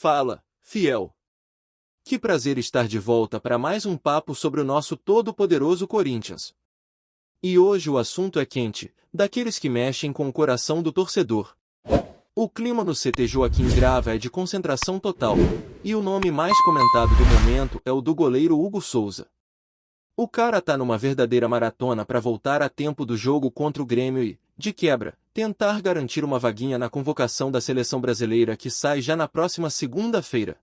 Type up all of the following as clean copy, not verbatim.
Fala, fiel. Que prazer estar de volta para mais um papo sobre o nosso todo-poderoso Corinthians. E hoje o assunto é quente, daqueles que mexem com o coração do torcedor. O clima no CT Joaquim Grava é de concentração total, e o nome mais comentado do momento é o do goleiro Hugo Souza. O cara tá numa verdadeira maratona para voltar a tempo do jogo contra o Grêmio e, de quebra, tentar garantir uma vaguinha na convocação da seleção brasileira que sai já na próxima segunda-feira.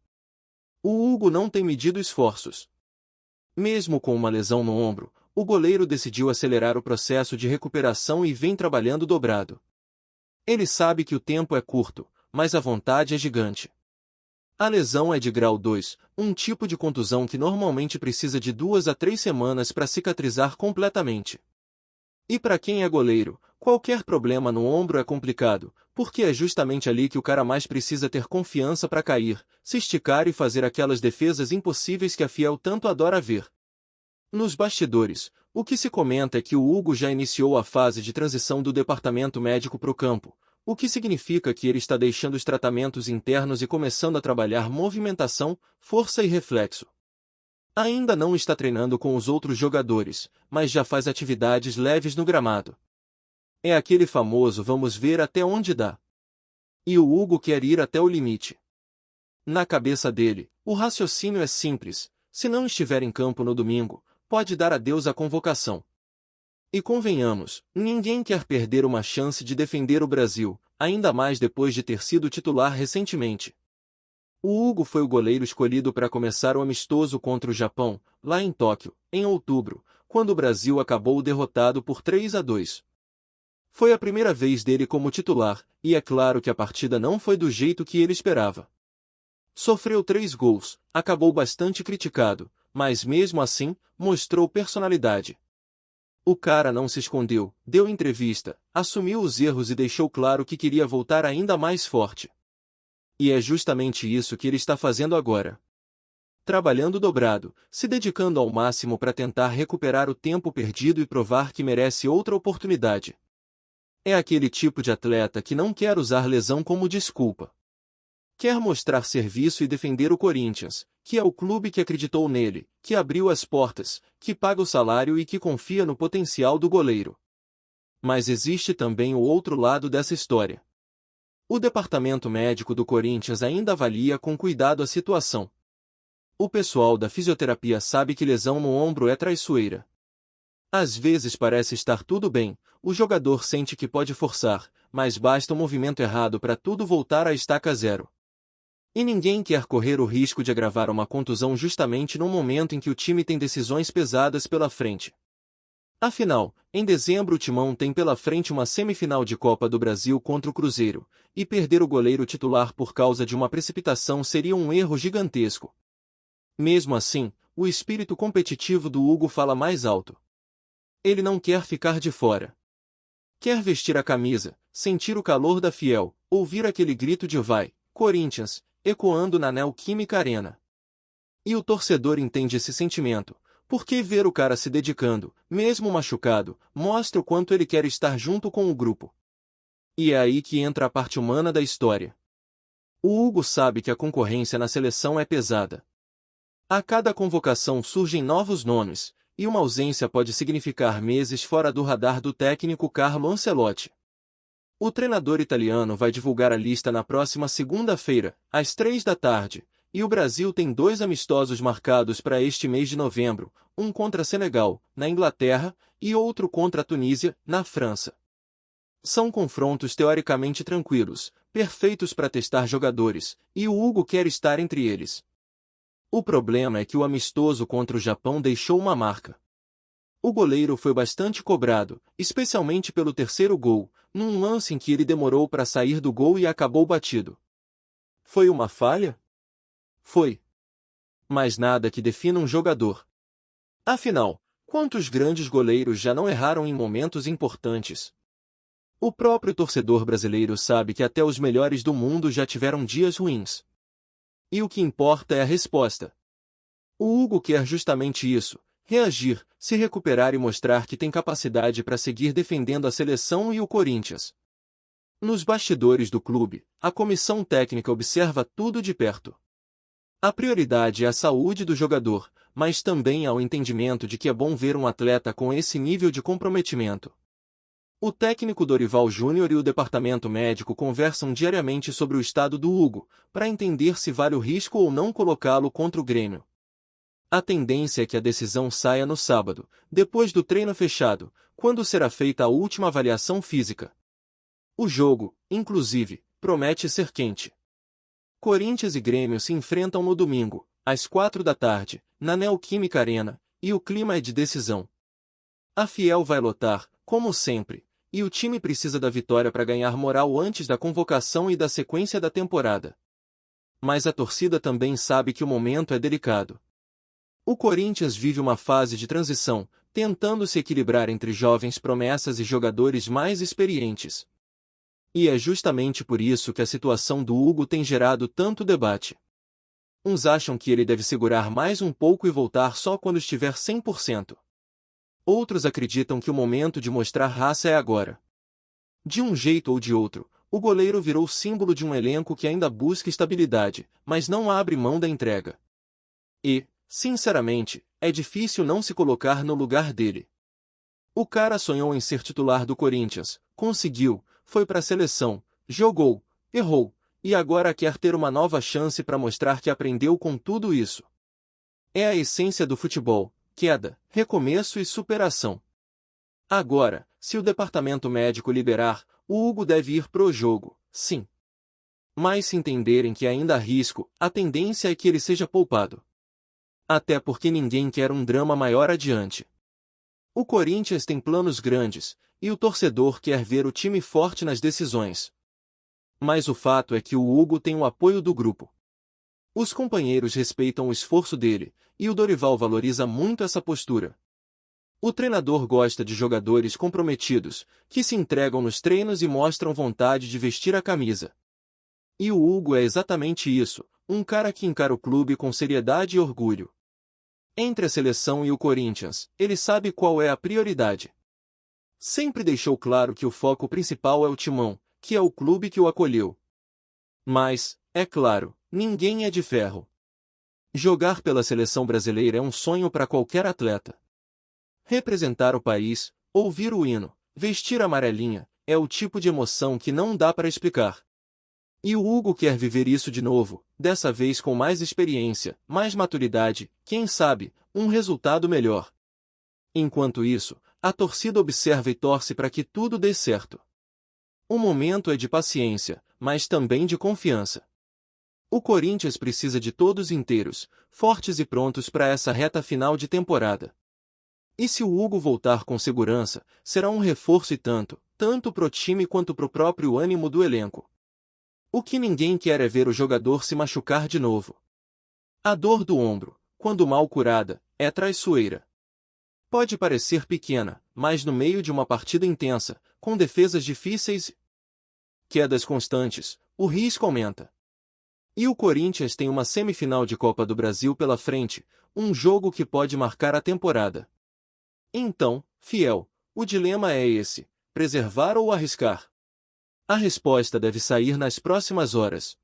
O Hugo não tem medido esforços. Mesmo com uma lesão no ombro, o goleiro decidiu acelerar o processo de recuperação e vem trabalhando dobrado. Ele sabe que o tempo é curto, mas a vontade é gigante. A lesão é de grau 2, um tipo de contusão que normalmente precisa de 2 a 3 semanas para cicatrizar completamente. E para quem é goleiro, qualquer problema no ombro é complicado, porque é justamente ali que o cara mais precisa ter confiança para cair, se esticar e fazer aquelas defesas impossíveis que a Fiel tanto adora ver. Nos bastidores, o que se comenta é que o Hugo já iniciou a fase de transição do departamento médico para o campo, o que significa que ele está deixando os tratamentos internos e começando a trabalhar movimentação, força e reflexo. Ainda não está treinando com os outros jogadores, mas já faz atividades leves no gramado. É aquele famoso vamos ver até onde dá. E o Hugo quer ir até o limite. Na cabeça dele, o raciocínio é simples: se não estiver em campo no domingo, pode dar adeus à convocação. E convenhamos, ninguém quer perder uma chance de defender o Brasil, ainda mais depois de ter sido titular recentemente. O Hugo foi o goleiro escolhido para começar o amistoso contra o Japão, lá em Tóquio, em outubro, quando o Brasil acabou derrotado por 3 a 2. Foi a primeira vez dele como titular, e é claro que a partida não foi do jeito que ele esperava. Sofreu 3 gols, acabou bastante criticado, mas mesmo assim, mostrou personalidade. O cara não se escondeu, deu entrevista, assumiu os erros e deixou claro que queria voltar ainda mais forte. E é justamente isso que ele está fazendo agora. Trabalhando dobrado, se dedicando ao máximo para tentar recuperar o tempo perdido e provar que merece outra oportunidade. É aquele tipo de atleta que não quer usar lesão como desculpa. Quer mostrar serviço e defender o Corinthians, que é o clube que acreditou nele, que abriu as portas, que paga o salário e que confia no potencial do goleiro. Mas existe também o outro lado dessa história. O departamento médico do Corinthians ainda avalia com cuidado a situação. O pessoal da fisioterapia sabe que lesão no ombro é traiçoeira. Às vezes parece estar tudo bem, o jogador sente que pode forçar, mas basta um movimento errado para tudo voltar à estaca zero. E ninguém quer correr o risco de agravar uma contusão justamente no momento em que o time tem decisões pesadas pela frente. Afinal, em dezembro o Timão tem pela frente uma semifinal de Copa do Brasil contra o Cruzeiro, e perder o goleiro titular por causa de uma precipitação seria um erro gigantesco. Mesmo assim, o espírito competitivo do Hugo fala mais alto. Ele não quer ficar de fora. Quer vestir a camisa, sentir o calor da Fiel, ouvir aquele grito de vai, Corinthians, ecoando na Neoquímica Arena. E o torcedor entende esse sentimento, porque ver o cara se dedicando, mesmo machucado, mostra o quanto ele quer estar junto com o grupo. E é aí que entra a parte humana da história. O Hugo sabe que a concorrência na seleção é pesada. A cada convocação surgem novos nomes, e uma ausência pode significar meses fora do radar do técnico Carlo Ancelotti. O treinador italiano vai divulgar a lista na próxima segunda-feira, às 3 da tarde, e o Brasil tem 2 amistosos marcados para este mês de novembro, um contra Senegal, na Inglaterra, e outro contra a Tunísia, na França. São confrontos teoricamente tranquilos, perfeitos para testar jogadores, e o Hugo quer estar entre eles. O problema é que o amistoso contra o Japão deixou uma marca. O goleiro foi bastante cobrado, especialmente pelo terceiro gol, num lance em que ele demorou para sair do gol e acabou batido. Foi uma falha? Foi. Mas nada que defina um jogador. Afinal, quantos grandes goleiros já não erraram em momentos importantes? O próprio torcedor brasileiro sabe que até os melhores do mundo já tiveram dias ruins. E o que importa é a resposta. O Hugo quer justamente isso: reagir, se recuperar e mostrar que tem capacidade para seguir defendendo a seleção e o Corinthians. Nos bastidores do clube, a comissão técnica observa tudo de perto. A prioridade é a saúde do jogador, mas também há o entendimento de que é bom ver um atleta com esse nível de comprometimento. O técnico Dorival Júnior e o departamento médico conversam diariamente sobre o estado do Hugo, para entender se vale o risco ou não colocá-lo contra o Grêmio. A tendência é que a decisão saia no sábado, depois do treino fechado, quando será feita a última avaliação física. O jogo, inclusive, promete ser quente. Corinthians e Grêmio se enfrentam no domingo, às 4 da tarde, na Neoquímica Arena, e o clima é de decisão. A Fiel vai lotar, como sempre, e o time precisa da vitória para ganhar moral antes da convocação e da sequência da temporada. Mas a torcida também sabe que o momento é delicado. O Corinthians vive uma fase de transição, tentando se equilibrar entre jovens promessas e jogadores mais experientes. E é justamente por isso que a situação do Hugo tem gerado tanto debate. Uns acham que ele deve segurar mais um pouco e voltar só quando estiver 100%. Outros acreditam que o momento de mostrar raça é agora. De um jeito ou de outro, o goleiro virou símbolo de um elenco que ainda busca estabilidade, mas não abre mão da entrega. E, sinceramente, é difícil não se colocar no lugar dele. O cara sonhou em ser titular do Corinthians, conseguiu, foi para a seleção, jogou, errou, e agora quer ter uma nova chance para mostrar que aprendeu com tudo isso. É a essência do futebol: queda, recomeço e superação. Agora, se o departamento médico liberar, o Hugo deve ir pro jogo, sim. Mas se entenderem que ainda há risco, a tendência é que ele seja poupado. Até porque ninguém quer um drama maior adiante. O Corinthians tem planos grandes, e o torcedor quer ver o time forte nas decisões. Mas o fato é que o Hugo tem o apoio do grupo. Os companheiros respeitam o esforço dele, e o Dorival valoriza muito essa postura. O treinador gosta de jogadores comprometidos, que se entregam nos treinos e mostram vontade de vestir a camisa. E o Hugo é exatamente isso, um cara que encara o clube com seriedade e orgulho. Entre a seleção e o Corinthians, ele sabe qual é a prioridade. Sempre deixou claro que o foco principal é o Timão, que é o clube que o acolheu. Mas, é claro, ninguém é de ferro. Jogar pela seleção brasileira é um sonho para qualquer atleta. Representar o país, ouvir o hino, vestir a amarelinha, é o tipo de emoção que não dá para explicar. E o Hugo quer viver isso de novo, dessa vez com mais experiência, mais maturidade, quem sabe, um resultado melhor. Enquanto isso, a torcida observa e torce para que tudo dê certo. O momento é de paciência, mas também de confiança. O Corinthians precisa de todos inteiros, fortes e prontos para essa reta final de temporada. E se o Hugo voltar com segurança, será um reforço e tanto pro time quanto pro próprio ânimo do elenco. O que ninguém quer é ver o jogador se machucar de novo. A dor do ombro, quando mal curada, é traiçoeira. Pode parecer pequena, mas no meio de uma partida intensa, com defesas difíceis e quedas constantes, o risco aumenta. E o Corinthians tem uma semifinal de Copa do Brasil pela frente, um jogo que pode marcar a temporada. Então, Fiel, o dilema é esse: preservar ou arriscar? A resposta deve sair nas próximas horas.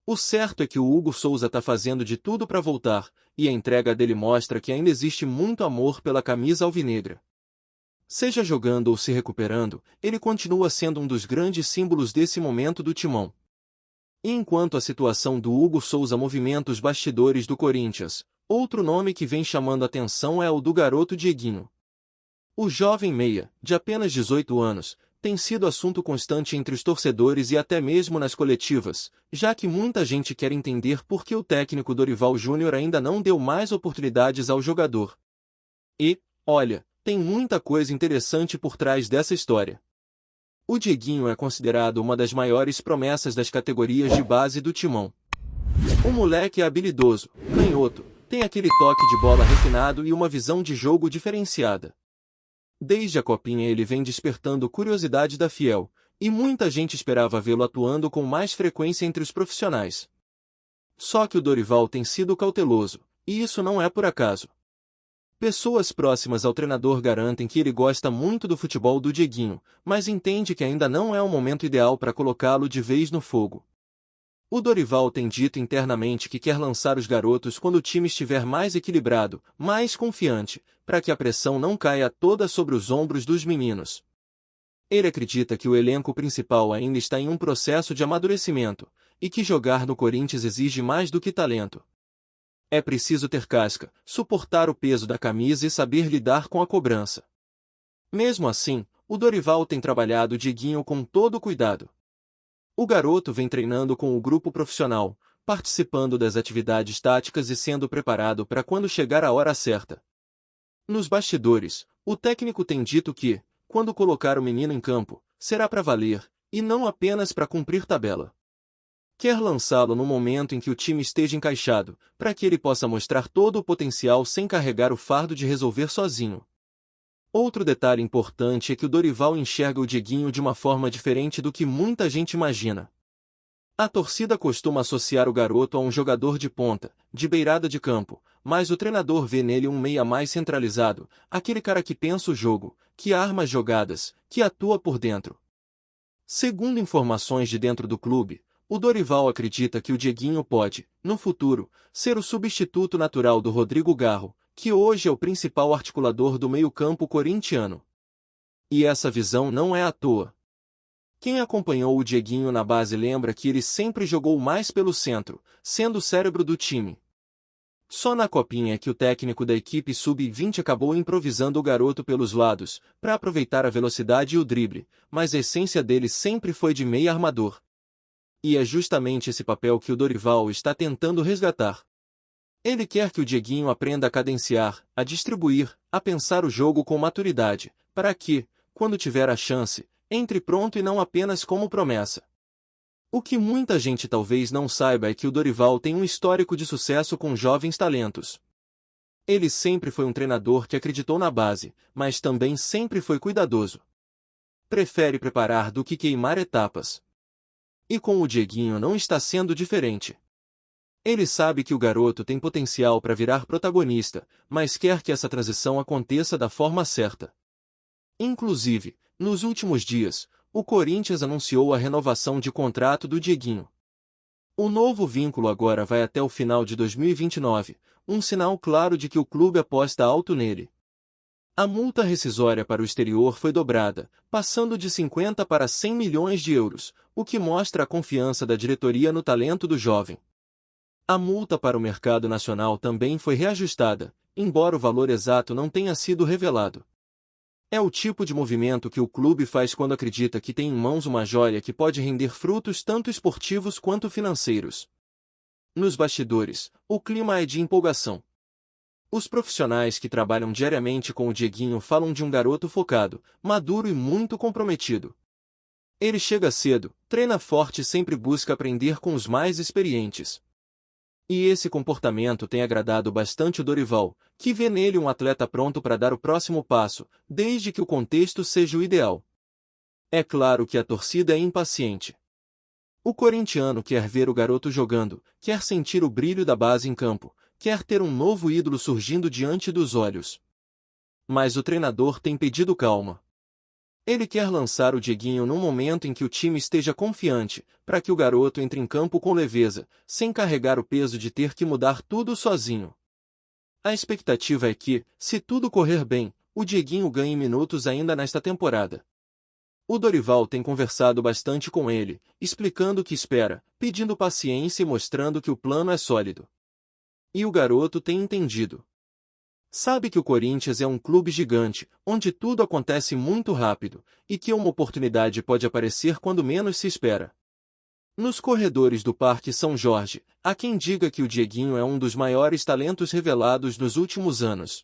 O certo é que o Hugo Souza está fazendo de tudo para voltar, e a entrega dele mostra que ainda existe muito amor pela camisa alvinegra. Seja jogando ou se recuperando, ele continua sendo um dos grandes símbolos desse momento do Timão. E enquanto a situação do Hugo Souza movimenta os bastidores do Corinthians, outro nome que vem chamando atenção é o do garoto Dieguinho. O jovem meia, de apenas 18 anos, tem sido assunto constante entre os torcedores e até mesmo nas coletivas, já que muita gente quer entender por que o técnico Dorival Júnior ainda não deu mais oportunidades ao jogador. E, olha, tem muita coisa interessante por trás dessa história. O Dieguinho é considerado uma das maiores promessas das categorias de base do Timão. O moleque é habilidoso, canhoto, tem aquele toque de bola refinado e uma visão de jogo diferenciada. Desde a Copinha ele vem despertando curiosidade da Fiel, e muita gente esperava vê-lo atuando com mais frequência entre os profissionais. Só que o Dorival tem sido cauteloso, e isso não é por acaso. Pessoas próximas ao treinador garantem que ele gosta muito do futebol do Dieguinho, mas entende que ainda não é o momento ideal para colocá-lo de vez no fogo. O Dorival tem dito internamente que quer lançar os garotos quando o time estiver mais equilibrado, mais confiante, para que a pressão não caia toda sobre os ombros dos meninos. Ele acredita que o elenco principal ainda está em um processo de amadurecimento, e que jogar no Corinthians exige mais do que talento. É preciso ter casca, suportar o peso da camisa e saber lidar com a cobrança. Mesmo assim, o Dorival tem trabalhado o Dieguinho com todo cuidado. O garoto vem treinando com o grupo profissional, participando das atividades táticas e sendo preparado para quando chegar a hora certa. Nos bastidores, o técnico tem dito que, quando colocar o menino em campo, será para valer, e não apenas para cumprir tabela. Quer lançá-lo no momento em que o time esteja encaixado, para que ele possa mostrar todo o potencial sem carregar o fardo de resolver sozinho. Outro detalhe importante é que o Dorival enxerga o Dieguinho de uma forma diferente do que muita gente imagina. A torcida costuma associar o garoto a um jogador de ponta, de beirada de campo, mas o treinador vê nele um meia mais centralizado, aquele cara que pensa o jogo, que arma as jogadas, que atua por dentro. Segundo informações de dentro do clube, o Dorival acredita que o Dieguinho pode, no futuro, ser o substituto natural do Rodrigo Garro, que hoje é o principal articulador do meio-campo corintiano. E essa visão não é à toa. Quem acompanhou o Dieguinho na base lembra que ele sempre jogou mais pelo centro, sendo o cérebro do time. Só na copinha é que o técnico da equipe sub-20 acabou improvisando o garoto pelos lados, para aproveitar a velocidade e o drible, mas a essência dele sempre foi de meia armador. E é justamente esse papel que o Dorival está tentando resgatar. Ele quer que o Dieguinho aprenda a cadenciar, a distribuir, a pensar o jogo com maturidade, para que, quando tiver a chance, entre pronto e não apenas como promessa. O que muita gente talvez não saiba é que o Dorival tem um histórico de sucesso com jovens talentos. Ele sempre foi um treinador que acreditou na base, mas também sempre foi cuidadoso. Prefere preparar do que queimar etapas. E com o Dieguinho não está sendo diferente. Ele sabe que o garoto tem potencial para virar protagonista, mas quer que essa transição aconteça da forma certa. Inclusive, nos últimos dias, o Corinthians anunciou a renovação de contrato do Dieguinho. O novo vínculo agora vai até o final de 2029, um sinal claro de que o clube aposta alto nele. A multa rescisória para o exterior foi dobrada, passando de 50 para 100 milhões de euros, o que mostra a confiança da diretoria no talento do jovem. A multa para o mercado nacional também foi reajustada, embora o valor exato não tenha sido revelado. É o tipo de movimento que o clube faz quando acredita que tem em mãos uma joia que pode render frutos tanto esportivos quanto financeiros. Nos bastidores, o clima é de empolgação. Os profissionais que trabalham diariamente com o Dieguinho falam de um garoto focado, maduro e muito comprometido. Ele chega cedo, treina forte e sempre busca aprender com os mais experientes. E esse comportamento tem agradado bastante o Dorival, que vê nele um atleta pronto para dar o próximo passo, desde que o contexto seja o ideal. É claro que a torcida é impaciente. O corintiano quer ver o garoto jogando, quer sentir o brilho da base em campo, quer ter um novo ídolo surgindo diante dos olhos. Mas o treinador tem pedido calma. Ele quer lançar o Dieguinho num momento em que o time esteja confiante, para que o garoto entre em campo com leveza, sem carregar o peso de ter que mudar tudo sozinho. A expectativa é que, se tudo correr bem, o Dieguinho ganhe minutos ainda nesta temporada. O Dorival tem conversado bastante com ele, explicando o que espera, pedindo paciência e mostrando que o plano é sólido. E o garoto tem entendido. Sabe que o Corinthians é um clube gigante, onde tudo acontece muito rápido, e que uma oportunidade pode aparecer quando menos se espera. Nos corredores do Parque São Jorge, há quem diga que o Dieguinho é um dos maiores talentos revelados nos últimos anos.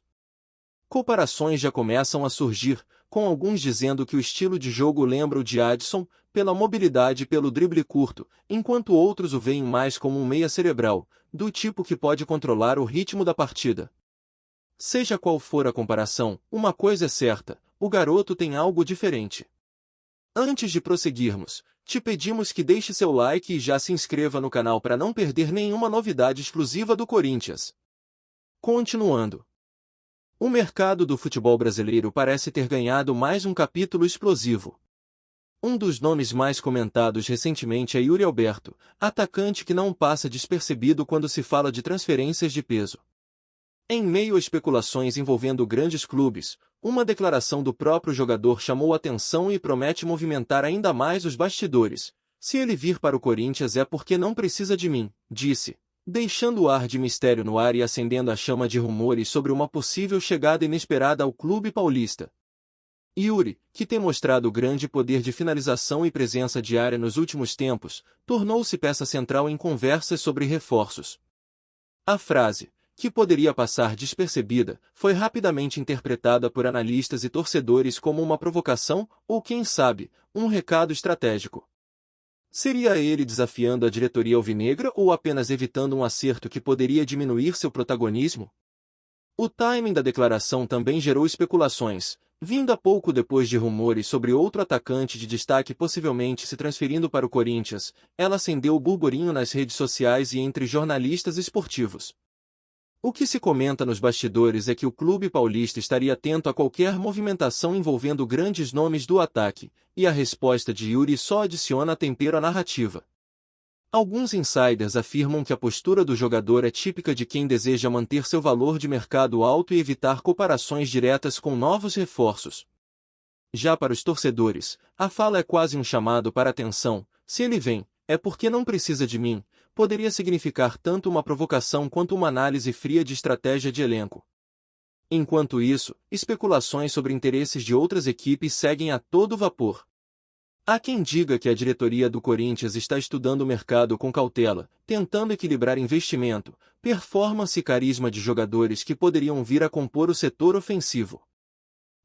Comparações já começam a surgir, com alguns dizendo que o estilo de jogo lembra o de Adson, pela mobilidade e pelo drible curto, enquanto outros o veem mais como um meia cerebral, do tipo que pode controlar o ritmo da partida. Seja qual for a comparação, uma coisa é certa, o garoto tem algo diferente. Antes de prosseguirmos, te pedimos que deixe seu like e já se inscreva no canal para não perder nenhuma novidade exclusiva do Corinthians. Continuando. O mercado do futebol brasileiro parece ter ganhado mais um capítulo explosivo. Um dos nomes mais comentados recentemente é Yuri Alberto, atacante que não passa despercebido quando se fala de transferências de peso. Em meio a especulações envolvendo grandes clubes, uma declaração do próprio jogador chamou atenção e promete movimentar ainda mais os bastidores. Se ele vir para o Corinthians é porque não precisa de mim, disse, deixando o ar de mistério no ar e acendendo a chama de rumores sobre uma possível chegada inesperada ao clube paulista. Yuri, que tem mostrado grande poder de finalização e presença diária nos últimos tempos, tornou-se peça central em conversas sobre reforços. A frase, que poderia passar despercebida, foi rapidamente interpretada por analistas e torcedores como uma provocação, ou quem sabe, um recado estratégico. Seria ele desafiando a diretoria alvinegra ou apenas evitando um acerto que poderia diminuir seu protagonismo? O timing da declaração também gerou especulações, vinda pouco depois de rumores sobre outro atacante de destaque possivelmente se transferindo para o Corinthians. Ela acendeu o burburinho nas redes sociais e entre jornalistas esportivos. O que se comenta nos bastidores é que o clube paulista estaria atento a qualquer movimentação envolvendo grandes nomes do ataque, e a resposta de Yuri só adiciona tempero à narrativa. Alguns insiders afirmam que a postura do jogador é típica de quem deseja manter seu valor de mercado alto e evitar comparações diretas com novos reforços. Já para os torcedores, a fala é quase um chamado para atenção: se ele vem, é porque não precisa de mim. Poderia significar tanto uma provocação quanto uma análise fria de estratégia de elenco. Enquanto isso, especulações sobre interesses de outras equipes seguem a todo vapor. Há quem diga que a diretoria do Corinthians está estudando o mercado com cautela, tentando equilibrar investimento, performance e carisma de jogadores que poderiam vir a compor o setor ofensivo.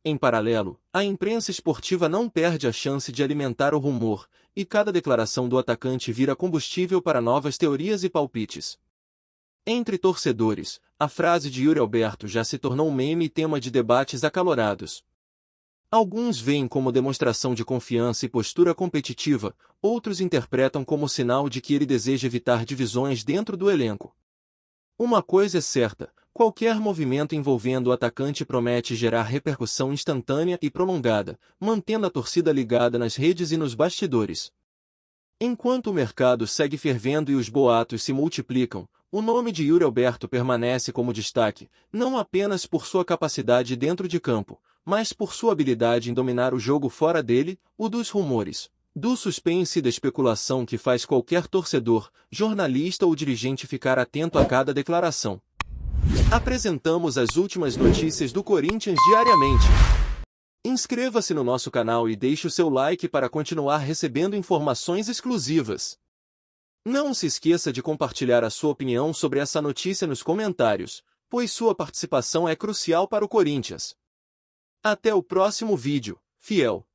Em paralelo, a imprensa esportiva não perde a chance de alimentar o rumor, e cada declaração do atacante vira combustível para novas teorias e palpites. Entre torcedores, a frase de Yuri Alberto já se tornou meme e tema de debates acalorados. Alguns veem como demonstração de confiança e postura competitiva, outros interpretam como sinal de que ele deseja evitar divisões dentro do elenco. Uma coisa é certa: qualquer movimento envolvendo o atacante promete gerar repercussão instantânea e prolongada, mantendo a torcida ligada nas redes e nos bastidores. Enquanto o mercado segue fervendo e os boatos se multiplicam, o nome de Yuri Alberto permanece como destaque, não apenas por sua capacidade dentro de campo, mas por sua habilidade em dominar o jogo fora dele, o dos rumores, do suspense e da especulação que faz qualquer torcedor, jornalista ou dirigente ficar atento a cada declaração. Apresentamos as últimas notícias do Corinthians diariamente. Inscreva-se no nosso canal e deixe o seu like para continuar recebendo informações exclusivas. Não se esqueça de compartilhar a sua opinião sobre essa notícia nos comentários, pois sua participação é crucial para o Corinthians. Até o próximo vídeo, fiel!